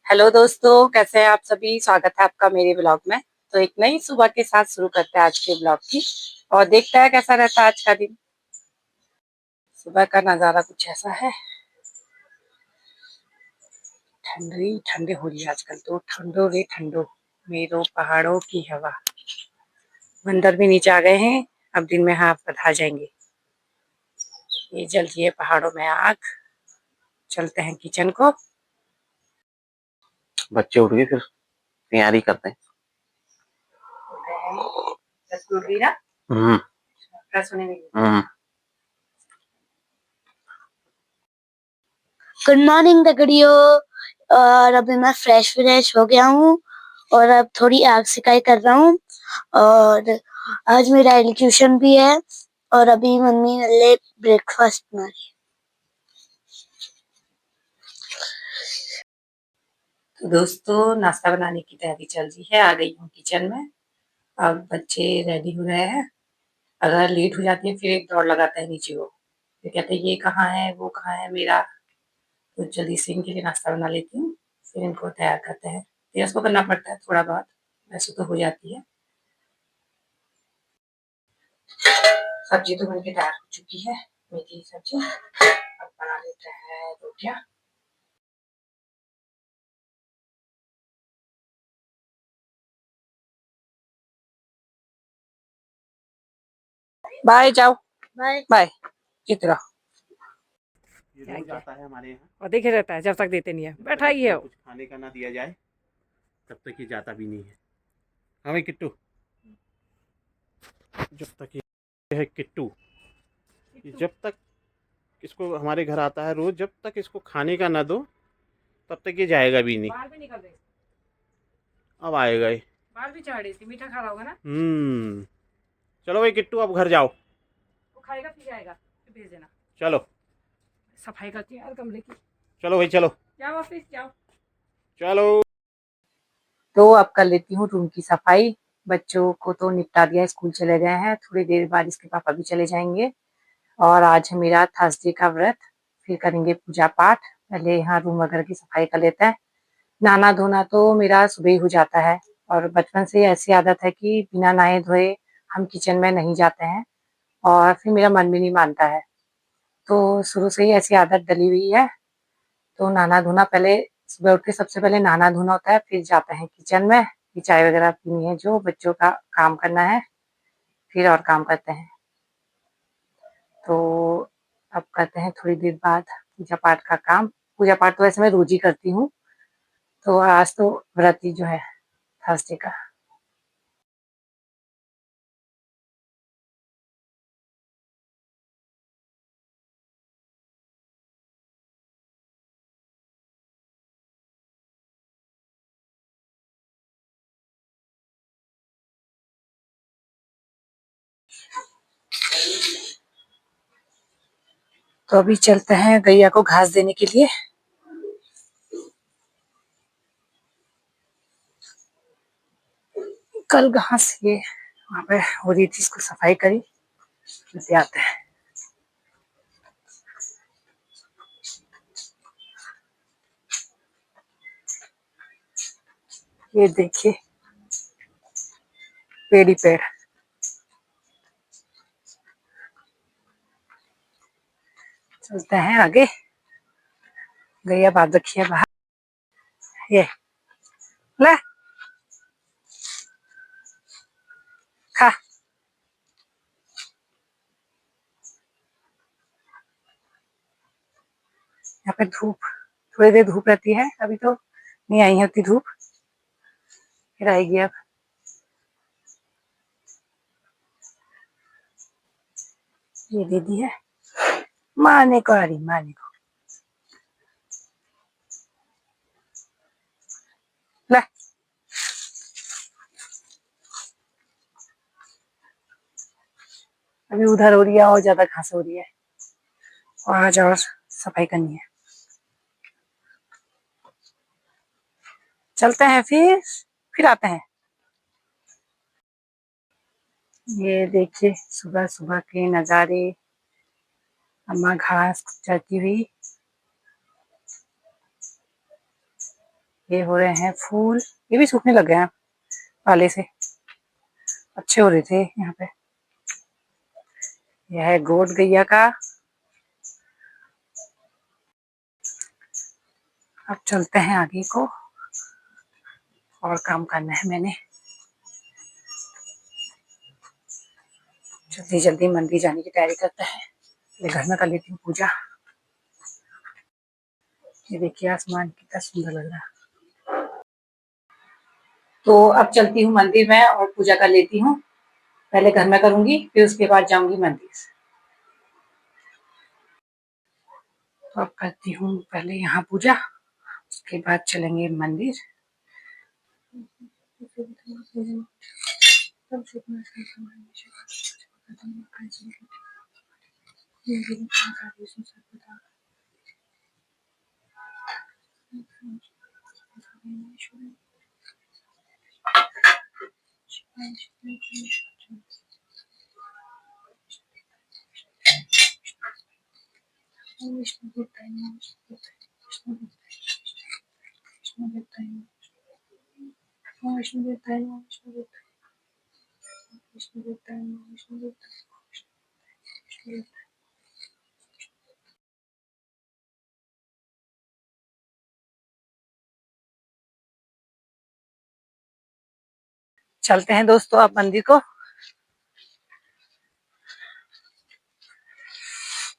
Hello दोस्तों, कैसे हैं आप सभी। स्वागत है आपका मेरे ब्लॉग में। तो एक नई सुबह के साथ शुरू करते हैं आज के ब्लॉग की और देखते हैं कैसा रहता है आज का दिन। सुबह का नज़ारा कुछ ऐसा है। ठंडी ठंडी हो रही है आजकल तो, ठंडो रे ठंडो मेरो पहाड़ों की हवा। बंदर भी नीचे आ गए हैं। अब दिन में हाँ आ जाएंगे। ये जल रही है पहाड़ों में आग। चलते हैं किचन को। बच्चे उठ गए फिर तैयारी करते हैं। हम्म। गुड मॉर्निंग दगड़ियों। और अभी मैं फ्रेश हो गया हूँ और अब थोड़ी आग सिकाई कर रहा हूँ। और आज मेरा एलिक्यूशन भी है और अभी मम्मी मेरे लिए ब्रेकफास्ट बना रही है। तो दोस्तों, नाश्ता बनाने की तैयारी चल रही है। आ गई हूँ किचन में। अब बच्चे रेडी हो रहे हैं। अगर लेट हो जाती है फिर एक दौड़ लगाता है नीचे वो, फिर कहते हैं ये कहाँ है वो कहाँ है मेरा। तो जल्दी से इनके लिए नाश्ता बना लेती हूँ, फिर इनको तैयार करते हैं। तैयार उसको करना पड़ता है थोड़ा बहुत, वैसे तो हो जाती है। सब्जी तो बनके तैयार हो चुकी है, मेथी की सब्जी। अब बना लेते हैं रोटियाँ। बाय, जाओ बाय बाय। चित्रा ये रोज आता है हमारे यहाँ और देखे रहता है जब तक देते नहीं है, जब बैठा तक ही है इसको वो। कुछ खाने का ना दिया जाए तब तक ये जाता भी नहीं है। हाँ भाई किट्टू, जब तक ये है किट्टू, ये जब तक इसको हमारे घर आता है रोज, जब तक इसको खाने का ना दो तब तक ये जाएगा भी नहीं। बाल भी निकल रहे, अब आएगा ये। बाल भी चढ़ रही थी, मीठा खा रहा होगा ना। चलो भाई किट्टू अब घर जाओ। वो खाएगा फिर जाएगा, फिर भेज देना। चलो सफाई करती है यार कमरे की। चलो भाई चलो जाओ ऑफिस जाओ। चलो। तो अब कर लेती हूँ रूम की सफाई। बच्चों को तो निपटा दिया, स्कूल चले गए हैं। थोड़ी देर बाद इसके पापा भी चले जाएंगे। और आज है मेरा थर्सडे का व्रत। फिर करेंगे पूजा पाठ। पहले यहाँ रूम वगैरह की सफाई कर लेते हैं। नहाना धोना तो मेरा सुबह ही हो जाता है। और बचपन से ऐसी आदत है कि बिना नहाए धोए हम किचन में नहीं जाते हैं। और फिर मेरा मन भी नहीं मानता है। तो शुरू से ही ऐसी आदत डली हुई है। तो नहाना धोना पहले, सुबह उठ के सबसे पहले नहाना धोना होता है, फिर जाते हैं किचन में कि चाय वगैरह पीनी है, जो बच्चों का काम करना है, फिर और काम करते हैं। तो अब करते हैं थोड़ी देर बाद पूजा पाठ का काम। पूजा पाठ तो वैसे मैं रोज ही करती हूँ। तो आज तो व्रत ही जो है थर्सडे का। तो अभी चलते हैं गैया को घास देने के लिए। कल घास ये वहाँ पे हो रही थी, इसको सफाई करी, फिर आते हैं। ये देखिए पेड़ ही पेड़। चलते हैं आगे। गैया बांध रखी है बाहर। ये ले खा। यहाँ पे धूप, थोड़ी देर धूप रहती है। अभी तो नहीं आई है उतनी धूप, फिर आएगी अब। ये दीदी है, माने को आ रही, माने को ले। अभी उधर हो रही है और ज्यादा घास हो रही है, और आज और सफाई करनी है। चलते हैं फिर आते हैं। ये देखिए सुबह सुबह के नज़ारे। अम्मा घास चरती हुई। ये हो रहे हैं फूल, ये भी सूखने लग गए हैं पाले से, अच्छे हो रहे थे यहाँ पे। यह है गोद गैया का। अब चलते हैं आगे को, और काम करना है मैंने। जल्दी जल्दी मंदिर जाने की तैयारी करते हैं। ये घर में कर लेती हूँ पूजा। ये देखिए आसमान कितना सुंदर लग रहा है। तो अब चलती हूँ मंदिर में और पूजा कर लेती हूँ। पहले घर में करूंगी, फिर उसके बाद जाऊंगी मंदिर। तो अब करती हूँ पहले यहाँ पूजा, उसके बाद चलेंगे मंदिर। चलते हैं दोस्तों अब मंदिर को।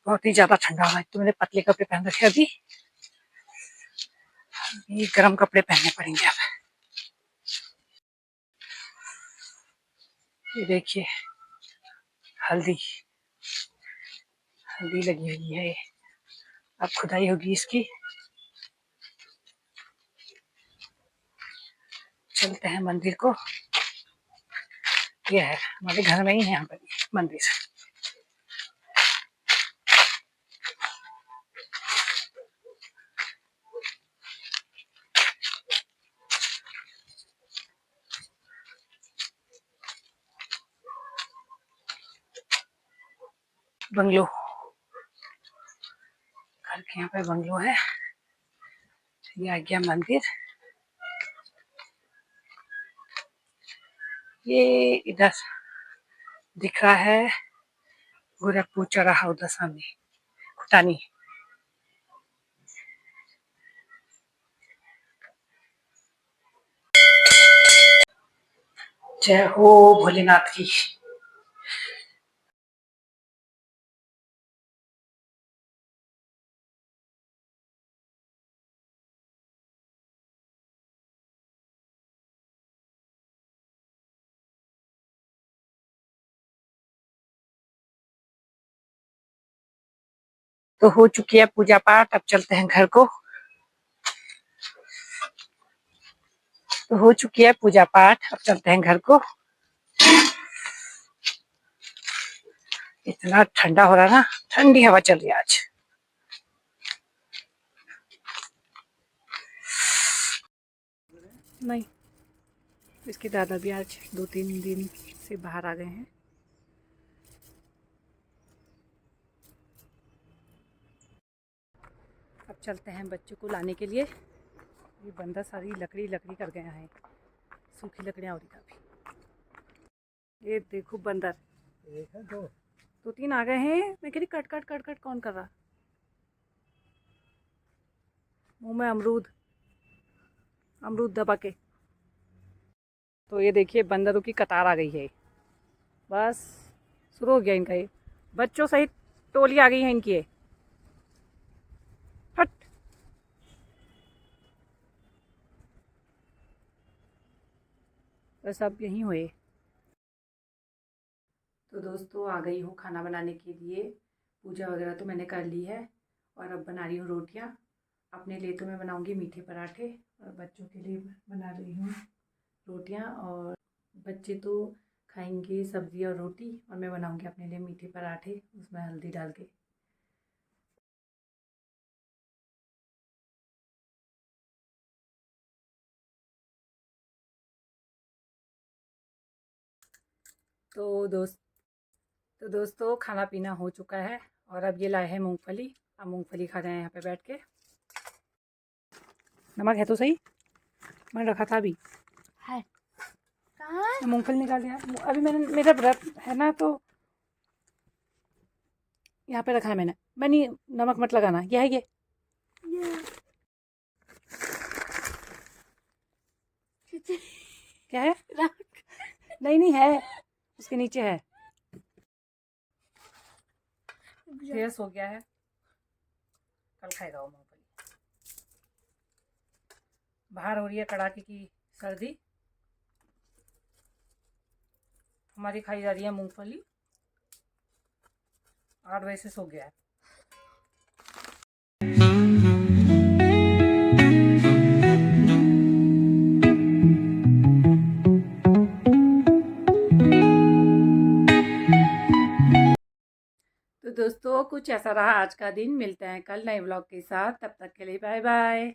बहुत ही ज्यादा ठंडा हुआ है, तो मैंने पतले कपड़े पहन रखे अभी। ये गर्म कपड़े पहनने पड़ेंगे अब। ये देखिए हल्दी हल्दी लगी हुई है, अब खुदाई होगी इसकी। चलते हैं मंदिर को। यह है हमारे घर में ही है यहाँ पर मंदिर। बंगलो, घर के यहाँ पे बंगलो है। ये आ गया मंदिर। ये इधर दिख रहा है गोरखपुर चौराहा, उधर सामने खुटानी। जय हो भोलेनाथ की। तो हो चुकी है पूजा पाठ, अब चलते हैं घर को। तो हो चुकी है पूजा पाठ, अब चलते हैं घर को। इतना ठंडा हो रहा है ना, ठंडी हवा चल रही है आज। नहीं, इसके दादा भी आज 2-3 दिन से बाहर आ गए हैं। अब चलते हैं बच्चों को लाने के लिए। ये बंदा सारी लकड़ी कर गया है, सूखी लकड़ियाँ हो रही काफी। ये देखो बंदर, एक है दो तीन आ गए हैं। मैं कह रही कट कट कट कट कौन कर रहा। मुंह में अमरूद दबा के। तो ये देखिए बंदरों की कतार आ गई है, बस शुरू हो गया इनका। ये बच्चों सहित टोली आ गई है इनकी। हट। बस अब यहीं हुए। तो दोस्तों आ गई हूँ खाना बनाने के लिए। पूजा वगैरह तो मैंने कर ली है, और अब बना रही हूँ रोटियाँ। अपने लिए तो मैं बनाऊँगी मीठे पराठे, और बच्चों के लिए बना रही हूँ रोटियाँ। और बच्चे तो खाएंगे सब्ज़ी और रोटी, और मैं बनाऊँगी अपने लिए मीठे पराठे उसमें हल्दी डाल के। तो दोस्तों खाना पीना हो चुका है, और अब ये लाए हैं मूंगफली। अब मूंगफली खा रहे हैं यहाँ पे बैठ के। नमक है तो सही। मैंने रखा था अभी। है कहाँ? मूंगफली निकाल लिया अभी मैंने, मेरा व्रत है ना तो यहाँ पे रखा है मैंने। मैंने नमक मत लगाना, ये है ये। क्या है? नहीं नहीं है, उसके नीचे है। फेस हो गया है, कल खाएगा वो मूंगफली। बाहर हो रही है कड़ाके की सर्दी, हमारी खाई जा रही है मूंगफली। 8 बजे से सो गया है। तो दोस्तों कुछ ऐसा रहा आज का दिन। मिलते हैं कल नए व्लॉग के साथ, तब तक के लिए बाय बाय।